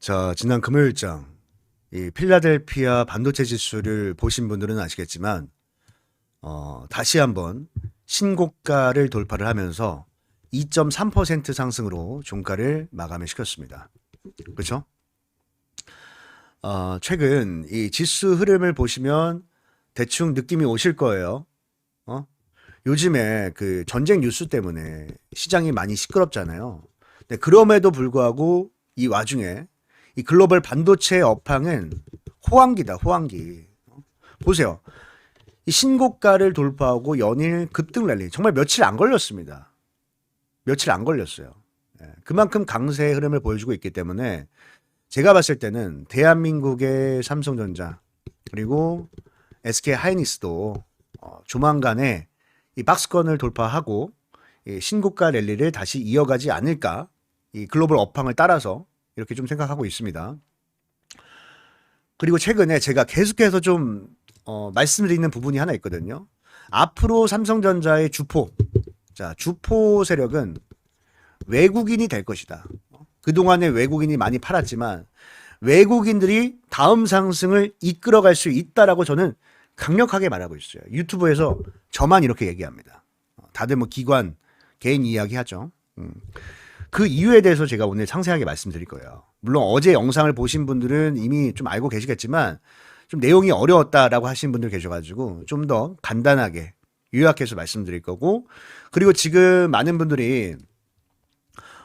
자, 지난 금요일장 이 필라델피아 반도체 지수를 보신 분들은 아시겠지만 다시 한번 신고가를 돌파를 하면서 2.3% 상승으로 종가를 마감을 시켰습니다. 그렇죠? 최근 이 지수 흐름을 보시면 대충 느낌이 오실 거예요. 요즘에 그 전쟁 뉴스 때문에 시장이 많이 시끄럽잖아요. 네, 그럼에도 불구하고 이 와중에 이 글로벌 반도체 업황은 호황기다, 호황기. 보세요. 이 신고가를 돌파하고 연일 급등 랠리. 정말 며칠 안 걸렸습니다. 며칠 안 걸렸어요. 그만큼 강세 흐름을 보여주고 있기 때문에 제가 봤을 때는 대한민국의 삼성전자 그리고 SK 하이닉스도 조만간에 이 박스권을 돌파하고 이 신고가 랠리를 다시 이어가지 않을까. 이 글로벌 업황을 따라서 이렇게 좀 생각하고 있습니다. 그리고 최근에 제가 계속해서 좀 말씀드리는 부분이 하나 있거든요. 앞으로 삼성전자의 주포, 자 주포 세력은 외국인이 될 것이다. 그동안에 외국인이 많이 팔았지만 외국인들이 다음 상승을 이끌어갈 수 있다라고 저는 강력하게 말하고 있어요. 유튜브에서 저만 이렇게 얘기합니다. 다들 뭐 기관, 개인 이야기 하죠. 그 이유에 대해서 제가 오늘 상세하게 말씀드릴 거예요. 물론 어제 영상을 보신 분들은 이미 좀 알고 계시겠지만 좀 내용이 어려웠다라고 하신 분들 계셔가지고 좀 더 간단하게 요약해서 말씀드릴 거고, 그리고 지금 많은 분들이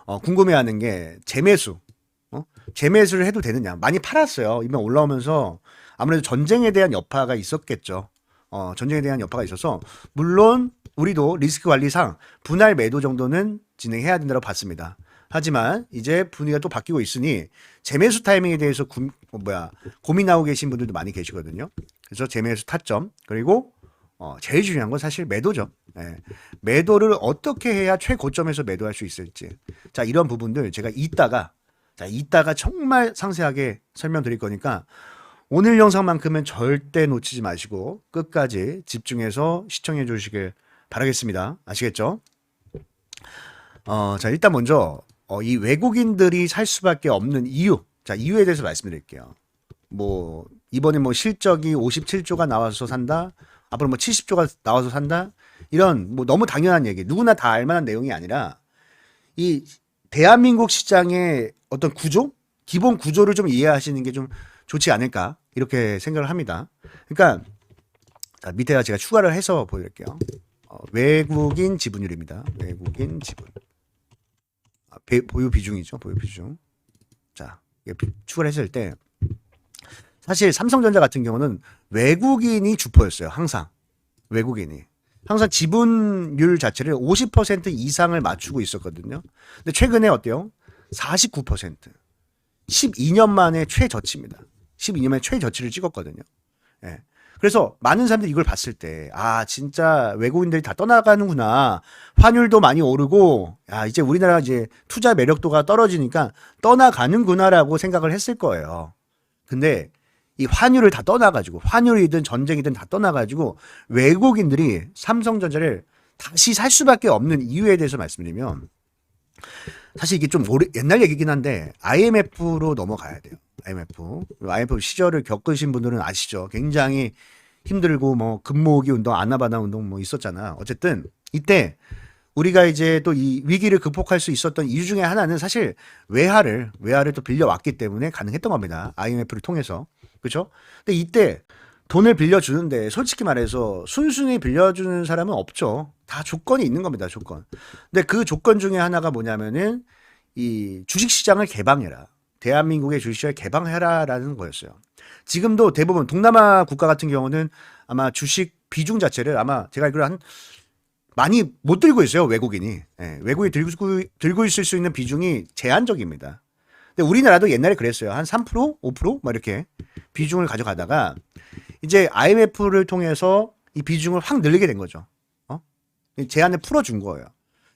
궁금해하는 게 재매수, 재매수를 해도 되느냐. 많이 팔았어요. 이번 올라오면서 아무래도 전쟁에 대한 여파가 있었겠죠. 전쟁에 대한 여파가 있어서 물론 우리도 리스크 관리상 분할 매도 정도는 진행해야 된다고 봤습니다. 하지만 이제 분위기가 또 바뀌고 있으니 재매수 타이밍에 대해서 고민하고 계신 분들도 많이 계시거든요. 그래서 재매수 타점, 그리고 제일 중요한 건 사실 매도죠. 매도를 어떻게 해야 최고점에서 매도할 수 있을지. 자, 이런 부분들 제가 이따가 정말 상세하게 설명드릴 거니까 오늘 영상만큼은 절대 놓치지 마시고 끝까지 집중해서 시청해 주시길 바라겠습니다. 아시겠죠? 자, 일단 먼저 이 외국인들이 살 수밖에 없는 이유. 자, 이유에 대해서 말씀드릴게요. 뭐 이번에 뭐 실적이 57조가 나와서 산다. 앞으로 뭐 70조가 나와서 산다. 이런 뭐 너무 당연한 얘기. 누구나 다 알만한 내용이 아니라 이 대한민국 시장의 어떤 구조, 기본 구조를 좀 이해하시는 게 좀 좋지 않을까 이렇게 생각을 합니다. 그러니까 자, 밑에다 제가 추가를 해서 보여드릴게요. 외국인 지분율입니다. 외국인 지분. 보유 비중이죠. 보유 비중. 자, 추가를 했을 때 사실 삼성전자 같은 경우는 외국인이 주포였어요. 항상. 외국인이. 항상 지분율 자체를 50% 이상을 맞추고 있었거든요. 근데 최근에 어때요? 49%. 12년 만에 최저치입니다. 12년 만에 최저치를 찍었거든요. 예. 그래서 많은 사람들이 이걸 봤을 때, 진짜 외국인들이 다 떠나가는구나. 환율도 많이 오르고, 이제 우리나라 이제 투자 매력도가 떨어지니까 떠나가는구나라고 생각을 했을 거예요. 근데 이 환율을 다 떠나가지고, 환율이든 전쟁이든 다 떠나가지고, 외국인들이 삼성전자를 다시 살 수밖에 없는 이유에 대해서 말씀드리면, 사실 이게 좀 옛날 얘기긴 한데, IMF로 넘어가야 돼요. IMF 시절을 겪으신 분들은 아시죠? 굉장히 힘들고 뭐 금모으기 운동, 아나바나 운동 뭐 있었잖아. 어쨌든 이때 우리가 이제 또 이 위기를 극복할 수 있었던 이유 중에 하나는 사실 외화를 또 빌려왔기 때문에 가능했던 겁니다. IMF를 통해서. 그렇죠? 근데 이때 돈을 빌려주는데 솔직히 말해서 순순히 빌려주는 사람은 없죠. 다 조건이 있는 겁니다. 조건. 근데 그 조건 중에 하나가 뭐냐면은 이 주식시장을 개방해라. 대한민국의 주식시장을 개방해라라는 거였어요. 지금도 대부분 동남아 국가 같은 경우는 아마 주식 비중 자체를 아마 제가 알기로 많이 못 들고 있어요. 외국인이. 외국인이 들고 있을 수 있는 비중이 제한적입니다. 근데 우리나라도 옛날에 그랬어요. 한 3%, 5% 막 이렇게 비중을 가져가다가 이제 IMF를 통해서 이 비중을 확 늘리게 된 거죠. 제한을 풀어준 거예요.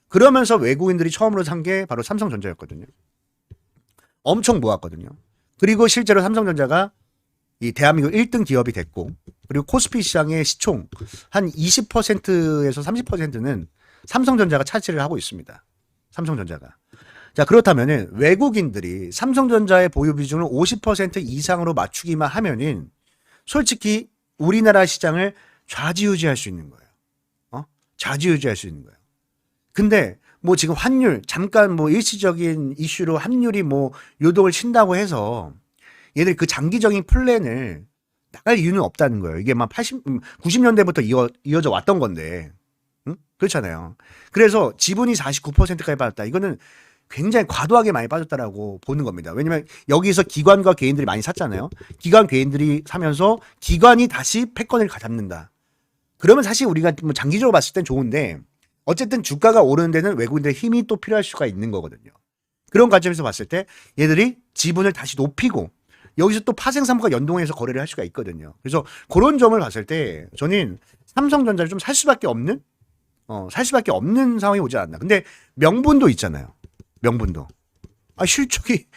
그러면서 외국인들이 처음으로 산 게 바로 삼성전자였거든요. 엄청 모았거든요. 그리고 실제로 삼성전자가 이 대한민국 1등 기업이 됐고, 그리고 코스피 시장의 시총 한 20%에서 30%는 삼성전자가 차지를 하고 있습니다. 삼성전자가. 자, 그렇다면은 외국인들이 삼성전자의 보유 비중을 50% 이상으로 맞추기만 하면은 솔직히 우리나라 시장을 좌지우지할 수 있는 거예요. 좌지우지할 수 있는 거예요. 근데 뭐 지금 환율 잠깐 뭐 일시적인 이슈로 환율이 뭐 요동을 친다고 해서 얘들 그 장기적인 플랜을 나갈 이유는 없다는 거예요. 이게 막 90년대부터 이어져 왔던 건데. 응? 그렇잖아요. 그래서 지분이 49%까지 빠졌다. 이거는 굉장히 과도하게 많이 빠졌다라고 보는 겁니다. 왜냐면 여기서 기관과 개인들이 많이 샀잖아요. 기관 개인들이 사면서 기관이 다시 패권을 잡는다. 그러면 사실 우리가 뭐 장기적으로 봤을 땐 좋은데 어쨌든 주가가 오르는 데는 외국인들의 힘이 또 필요할 수가 있는 거거든요. 그런 관점에서 봤을 때 얘들이 지분을 다시 높이고 여기서 또 파생상품과 연동해서 거래를 할 수가 있거든요. 그래서 그런 점을 봤을 때 저는 삼성전자를 좀 살 수밖에 없는 상황이 오지 않나. 근데 명분도 있잖아요. 명분도. 실적이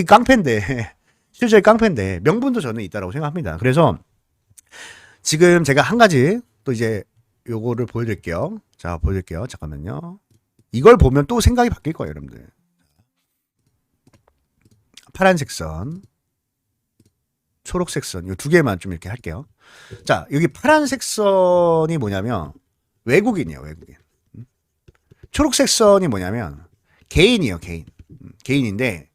깡패인데 실적이 깡패인데 명분도 저는 있다라고 생각합니다. 그래서 지금 제가 한 가지 또 이제 요거를 보여드릴게요. 자, 보여드릴게요. 잠깐만요. 이걸 보면 또 생각이 바뀔 거예요, 여러분들. 파란색 선, 초록색 선, 이 두 개만 좀 이렇게 할게요. 자, 여기 파란색 선이 뭐냐면 외국인이에요, 외국인. 초록색 선이 뭐냐면 개인이에요, 개인. 개인인데,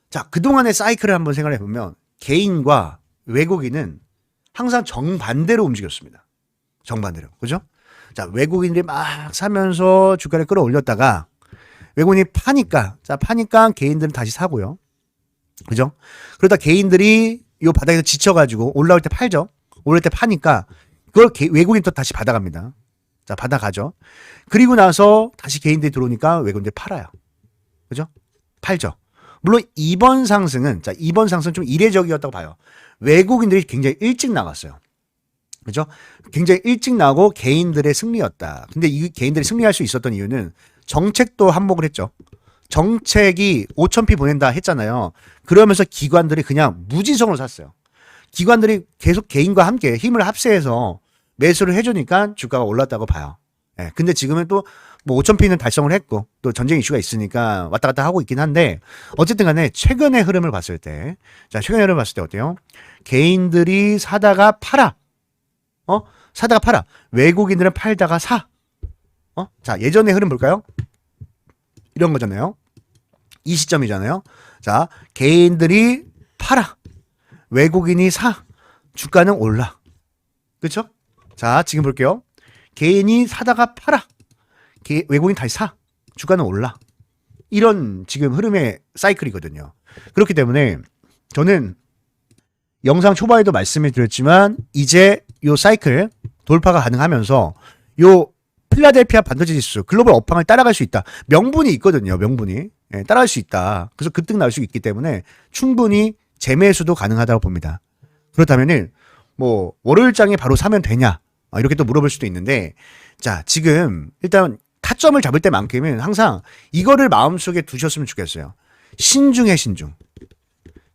자, 그동안의 사이클을 한번 생각해 보면 개인과 외국인은 항상 정반대로 움직였습니다. 정반대로. 그죠? 자, 외국인들이 막 사면서 주가를 끌어올렸다가 외국인이 파니까 개인들은 다시 사고요. 그죠? 그러다 개인들이 요 바닥에서 지쳐가지고 올라올 때 팔죠. 올라올 때 파니까 그걸 외국인이 또 다시 받아갑니다. 자, 받아가죠. 그리고 나서 다시 개인들이 들어오니까 외국인들이 팔아요. 그죠? 팔죠. 물론 이번 상승은 좀 이례적이었다고 봐요. 외국인들이 굉장히 일찍 나갔어요. 그죠? 굉장히 일찍 나오고 개인들의 승리였다. 근데 이 개인들이 승리할 수 있었던 이유는 정책도 한몫을 했죠. 정책이 5,000p 보낸다 했잖아요. 그러면서 기관들이 그냥 무지성으로 샀어요. 기관들이 계속 개인과 함께 힘을 합세해서 매수를 해주니까 주가가 올랐다고 봐요. 예, 근데 지금은 또 뭐 5,000p는 달성을 했고 또 전쟁 이슈가 있으니까 왔다 갔다 하고 있긴 한데 어쨌든 간에 최근의 흐름을 봤을 때 어때요? 개인들이 사다가 팔아. 사다가 팔아. 외국인들은 팔다가 사. 자, 예전의 흐름 볼까요? 이런 거잖아요. 이 시점이잖아요. 자, 개인들이 팔아. 외국인이 사. 주가는 올라. 그렇죠? 자, 지금 볼게요. 개인이 사다가 팔아. 외국인이 다시 사. 주가는 올라. 이런 지금 흐름의 사이클이거든요. 그렇기 때문에 저는 영상 초반에도 말씀을 드렸지만 이제 요 사이클 돌파가 가능하면서 요 필라델피아 반도체 지수 글로벌 업황을 따라갈 수 있다. 명분이 있거든요. 명분이. 예, 따라갈 수 있다. 그래서 급등 나올 수 있기 때문에 충분히 재매수도 가능하다고 봅니다. 그렇다면은 뭐 월요일장에 바로 사면 되냐? 이렇게 또 물어볼 수도 있는데 자, 지금 일단 타점을 잡을 때만큼은 항상 이거를 마음속에 두셨으면 좋겠어요. 신중해.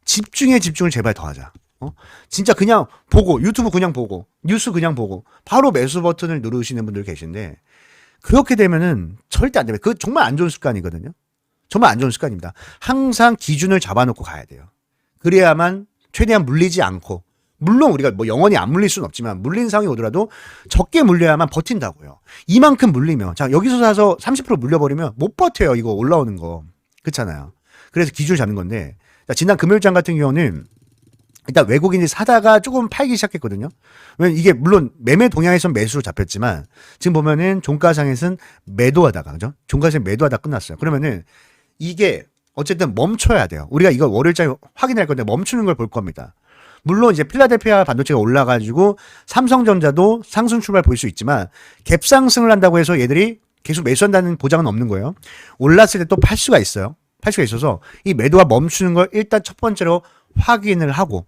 집중을 제발 더 하자. 진짜 그냥 보고 유튜브 그냥 보고 뉴스 그냥 보고 바로 매수 버튼을 누르시는 분들 계신데 그렇게 되면은 절대 안 됩니다. 그거 정말 안 좋은 습관이거든요. 정말 안 좋은 습관입니다. 항상 기준을 잡아놓고 가야 돼요. 그래야만 최대한 물리지 않고 물론 우리가 뭐 영원히 안 물릴 수는 없지만 물린 상황이 오더라도 적게 물려야만 버틴다고요. 이만큼 물리면 자 여기서 사서 30% 물려버리면 못 버텨요. 이거 올라오는 거. 그렇잖아요. 그래서 기준을 잡는 건데 자, 지난 금요일장 같은 경우는 일단 외국인이 사다가 조금 팔기 시작했거든요. 왜냐면 이게 물론 매매 동향에선 매수로 잡혔지만 지금 보면은 종가상에서는 매도하다가 그죠? 종가상에 매도하다 끝났어요. 그러면은 이게 어쨌든 멈춰야 돼요. 우리가 이걸 월요일장에 확인할 건데 멈추는 걸 볼 겁니다. 물론 이제 필라델피아 반도체가 올라가지고 삼성전자도 상승 출발 보일 수 있지만 갭상승을 한다고 해서 얘들이 계속 매수한다는 보장은 없는 거예요. 올랐을 때 또 팔 수가 있어요. 팔 수가 있어서 이 매도가 멈추는 걸 일단 첫 번째로 확인을 하고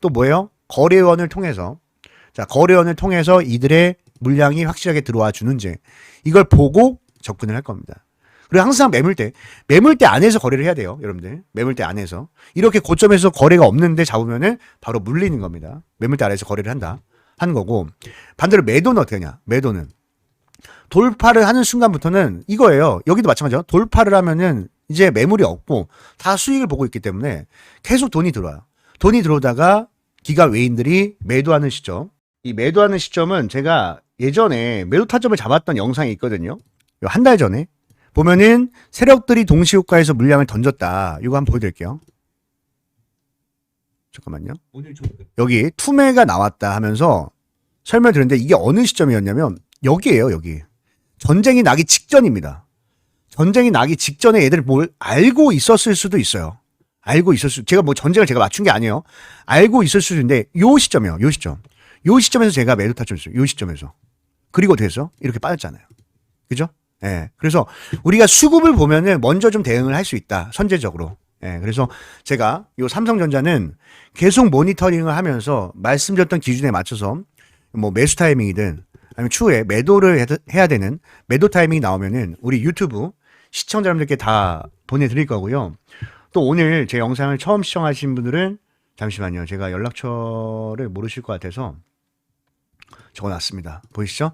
또 뭐예요? 거래원을 통해서 이들의 물량이 확실하게 들어와 주는지 이걸 보고 접근을 할 겁니다. 그리고 항상 매물대 안에서 거래를 해야 돼요, 여러분들. 매물대 안에서. 이렇게 고점에서 거래가 없는데 잡으면은 바로 물리는 겁니다. 매물대 아래에서 거래를 하는 거고. 반대로 매도는 어떻게 하냐? 매도는 돌파를 하는 순간부터는 이거예요. 여기도 마찬가지죠. 돌파를 하면은 이제 매물이 없고 다 수익을 보고 있기 때문에 계속 돈이 들어와요. 돈이 들어오다가 기가 외인들이 매도하는 시점. 이 매도하는 시점은 제가 예전에 매도 타점을 잡았던 영상이 있거든요. 한 달 전에 보면은 세력들이 동시효과에서 물량을 던졌다. 이거 한번 보여드릴게요. 잠깐만요. 여기 투매가 나왔다 하면서 설명드렸는데 이게 어느 시점이었냐면 여기에요. 여기. 전쟁이 나기 직전입니다. 전쟁이 나기 직전에 얘들 뭘 알고 있었을 수도 있어요. 알고 있었을 제가 뭐 전쟁을 제가 맞춘 게 아니에요. 알고 있을 수도 있는데 요 시점이요. 요 시점. 요 시점에서 제가 매도 타점했어요. 요 시점에서. 그리고 어떻게 했어? 이렇게 빠졌잖아요. 그죠? 예. 네. 그래서 우리가 수급을 보면은 먼저 좀 대응을 할 수 있다. 선제적으로. 예. 네. 그래서 제가 요 삼성전자는 계속 모니터링을 하면서 말씀드렸던 기준에 맞춰서 뭐 매수 타이밍이든 아니면 추후에 매도를 해야 되는 매도 타이밍이 나오면은 우리 유튜브 시청자 여러분들께 다 보내드릴 거고요. 또 오늘 제 영상을 처음 시청하신 분들은 잠시만요. 제가 연락처를 모르실 것 같아서 적어놨습니다. 보이시죠?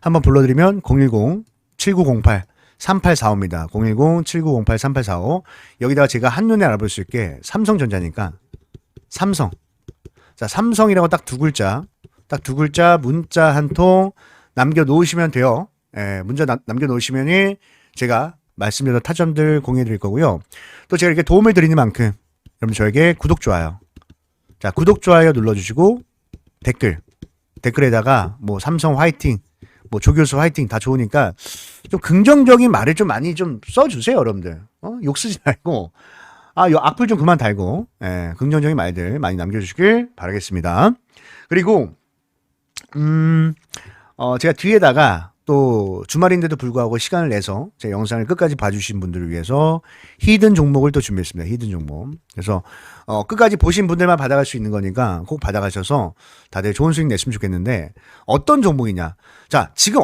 한번 불러드리면 010-7908-3845입니다. 010-7908-3845 여기다가 제가 한눈에 알아볼 수 있게 삼성전자니까 삼성. 자, 삼성이라고 딱 두 글자 문자 한 통 남겨놓으시면 돼요. 예, 문자 남겨놓으시면이 제가 말씀드렸던 타점들 공유해 드릴 거고요. 또 제가 이렇게 도움을 드리는 만큼 여러분 저에게 구독, 좋아요. 자, 구독, 좋아요 눌러주시고 댓글에다가 뭐 삼성 화이팅, 뭐 조교수 화이팅 다 좋으니까 좀 긍정적인 말을 좀 많이 좀 써주세요, 여러분들. 욕 쓰지 말고. 요 악플 좀 그만 달고, 예, 긍정적인 말들 많이 남겨주시길 바라겠습니다. 그리고, 제가 뒤에다가 또 주말인데도 불구하고 시간을 내서 제 영상을 끝까지 봐주신 분들을 위해서 히든 종목을 또 준비했습니다. 히든 종목. 그래서 끝까지 보신 분들만 받아갈 수 있는 거니까 꼭 받아가셔서 다들 좋은 수익 냈으면 좋겠는데 어떤 종목이냐. 자, 지금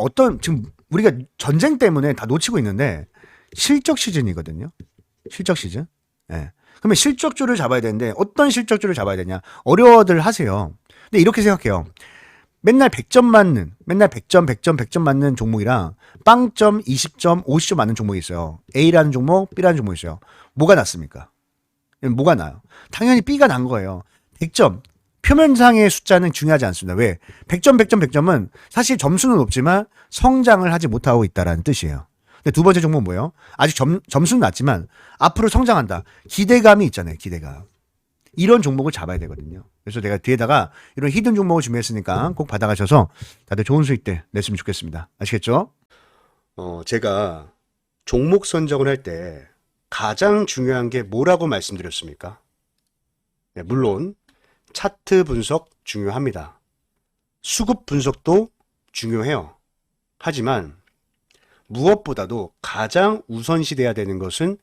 우리가 전쟁 때문에 다 놓치고 있는데 실적 시즌이거든요. 실적 시즌. 예. 그러면 실적주를 잡아야 되는데 어떤 실적주를 잡아야 되냐. 어려워들 하세요. 근데 이렇게 생각해요. 맨날 100점 맞는, 맨날 100점 맞는 종목이랑 빵점, 20점, 50점 맞는 종목이 있어요. A라는 종목, B라는 종목이 있어요. 뭐가 낫습니까? 뭐가 나요? 당연히 B가 난 거예요. 100점. 표면상의 숫자는 중요하지 않습니다. 왜? 100점은 사실 점수는 높지만 성장을 하지 못하고 있다라는 뜻이에요. 근데 두 번째 종목은 뭐예요? 아직 점수는 낮지만 앞으로 성장한다. 기대감이 있잖아요. 기대감. 이런 종목을 잡아야 되거든요. 그래서 제가 뒤에다가 이런 히든 종목을 준비했으니까 꼭 받아가셔서 다들 좋은 수익들 냈으면 좋겠습니다. 아시겠죠? 제가 종목 선정을 할 때 가장 중요한 게 뭐라고 말씀드렸습니까? 네, 물론 차트 분석 중요합니다. 수급 분석도 중요해요. 하지만 무엇보다도 가장 우선시돼야 되는 것은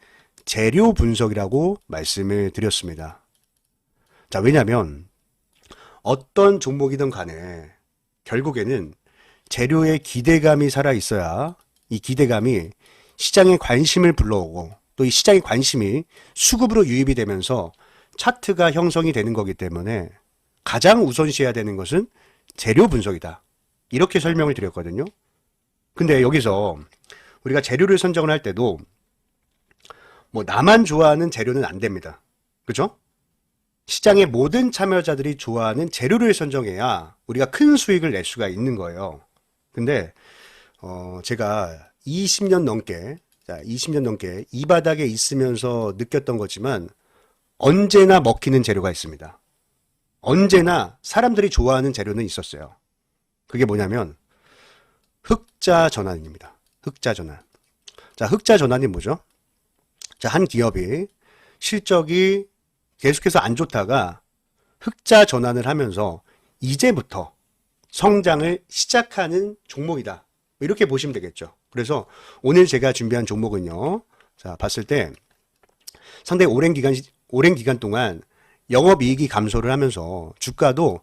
재료 분석이라고 말씀을 드렸습니다. 자, 왜냐면 어떤 종목이든 간에 결국에는 재료의 기대감이 살아 있어야 이 기대감이 시장의 관심을 불러오고 또 이 시장의 관심이 수급으로 유입이 되면서 차트가 형성이 되는 거기 때문에 가장 우선시해야 되는 것은 재료 분석이다. 이렇게 설명을 드렸거든요. 근데 여기서 우리가 재료를 선정을 할 때도 뭐 나만 좋아하는 재료는 안 됩니다. 그죠? 시장의 모든 참여자들이 좋아하는 재료를 선정해야 우리가 큰 수익을 낼 수가 있는 거예요. 근데 제가 20년 넘게 이 바닥에 있으면서 느꼈던 거지만 언제나 먹히는 재료가 있습니다. 언제나 사람들이 좋아하는 재료는 있었어요. 그게 뭐냐면 흑자 전환입니다. 흑자 전환. 자, 흑자 전환이 뭐죠? 자, 한 기업이 실적이 계속해서 안 좋다가 흑자 전환을 하면서 이제부터 성장을 시작하는 종목이다. 이렇게 보시면 되겠죠. 그래서 오늘 제가 준비한 종목은요. 자, 봤을 때 상당히 오랜 기간 동안 영업이익이 감소를 하면서 주가도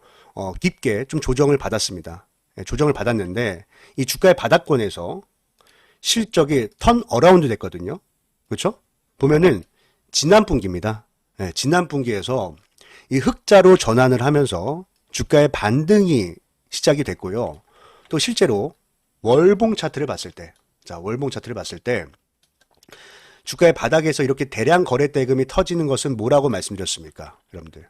깊게 좀 조정을 받았습니다. 조정을 받았는데 이 주가의 바닥권에서 실적이 턴 어라운드 됐거든요. 그렇죠? 보면은 지난 분기입니다. 지난 분기에서 이 흑자로 전환을 하면서 주가의 반등이 시작이 됐고요. 또 실제로 월봉 차트를 봤을 때, 자, 월봉 차트를 봤을 때, 주가의 바닥에서 이렇게 대량 거래 대금이 터지는 것은 뭐라고 말씀드렸습니까? 여러분들.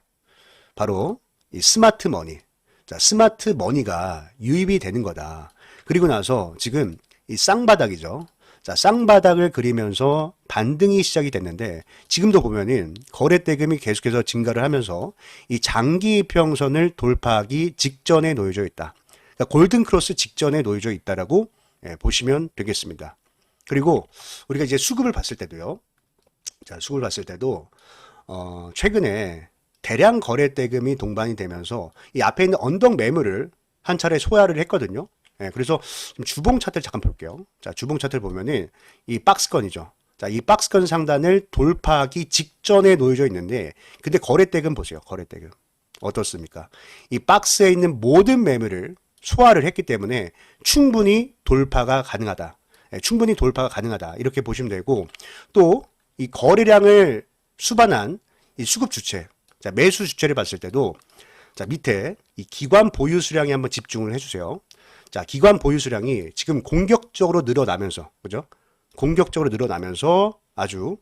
바로 이 스마트 머니. 자, 스마트 머니가 유입이 되는 거다. 그리고 나서 지금 이 쌍바닥이죠. 자, 쌍바닥을 그리면서 반등이 시작이 됐는데 지금도 보면은 거래 대금이 계속해서 증가를 하면서 이 장기 이평선을 돌파하기 직전에 놓여져 있다. 그러니까 골든 크로스 직전에 놓여져 있다라고 보시면 되겠습니다. 그리고 우리가 이제 수급을 봤을 때도요. 자, 수급을 봤을 때도 최근에 대량 거래 대금이 동반이 되면서 이 앞에 있는 언덕 매물을 한 차례 소화를 했거든요. 그래서 좀 주봉 차트를 잠깐 볼게요. 자, 주봉 차트를 보면은 이 박스권이죠. 자, 이 박스권 상단을 돌파하기 직전에 놓여져 있는데, 근데 거래 대금 보세요. 거래 대금. 어떻습니까? 이 박스에 있는 모든 매물을 소화를 했기 때문에 충분히 돌파가 가능하다. 충분히 돌파가 가능하다. 이렇게 보시면 되고, 또 이 거래량을 수반한 이 수급 주체, 자, 매수 주체를 봤을 때도, 자, 밑에 이 기관 보유 수량에 한번 집중을 해주세요. 자, 기관 보유 수량이 지금 공격적으로 늘어나면서, 그죠? 공격적으로 늘어나면서 아주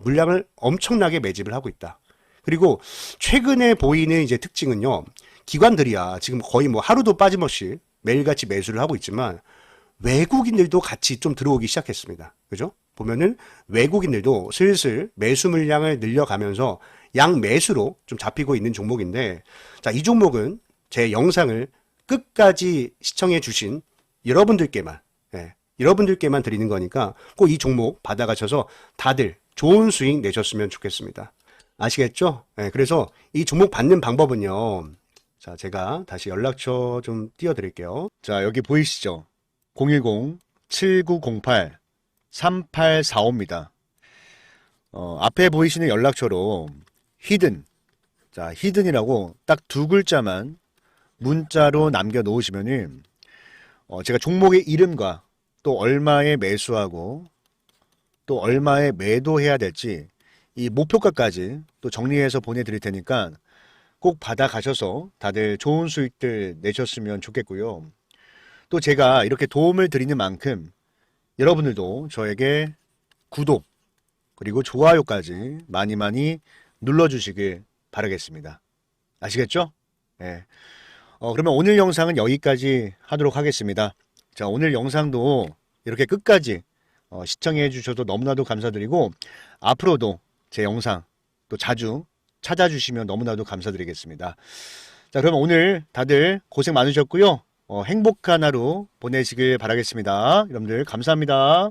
물량을 엄청나게 매집을 하고 있다. 그리고 최근에 보이는 이제 특징은요, 기관들이야 지금 거의 뭐 하루도 빠짐없이 매일같이 매수를 하고 있지만 외국인들도 같이 좀 들어오기 시작했습니다. 그죠? 보면은 외국인들도 슬슬 매수 물량을 늘려가면서 양매수로 좀 잡히고 있는 종목인데, 자, 이 종목은 제 영상을 끝까지 시청해 주신 여러분들께만, 여러분들께만 드리는 거니까 꼭 이 종목 받아가셔서 다들 좋은 수익 내셨으면 좋겠습니다. 아시겠죠? 그래서 이 종목 받는 방법은요. 자, 제가 다시 연락처 좀 띄워드릴게요. 자, 여기 보이시죠? 010-7908-3845입니다. 앞에 보이시는 연락처로 히든, 자, 히든이라고 딱 두 글자만 문자로 남겨 놓으시면은 제가 종목의 이름과 또 얼마에 매수하고 또 얼마에 매도해야 될지 이 목표가까지 또 정리해서 보내드릴 테니까 꼭 받아가셔서 다들 좋은 수익들 내셨으면 좋겠고요. 또 제가 이렇게 도움을 드리는 만큼 여러분들도 저에게 구독 그리고 좋아요까지 많이 많이 눌러주시길 바라겠습니다. 아시겠죠? 네. 그러면 오늘 영상은 여기까지 하도록 하겠습니다. 자, 오늘 영상도 이렇게 끝까지 시청해 주셔서 너무나도 감사드리고 앞으로도 제 영상 또 자주 찾아주시면 너무나도 감사드리겠습니다. 자, 그럼 오늘 다들 고생 많으셨고요. 행복한 하루 보내시길 바라겠습니다. 여러분들 감사합니다.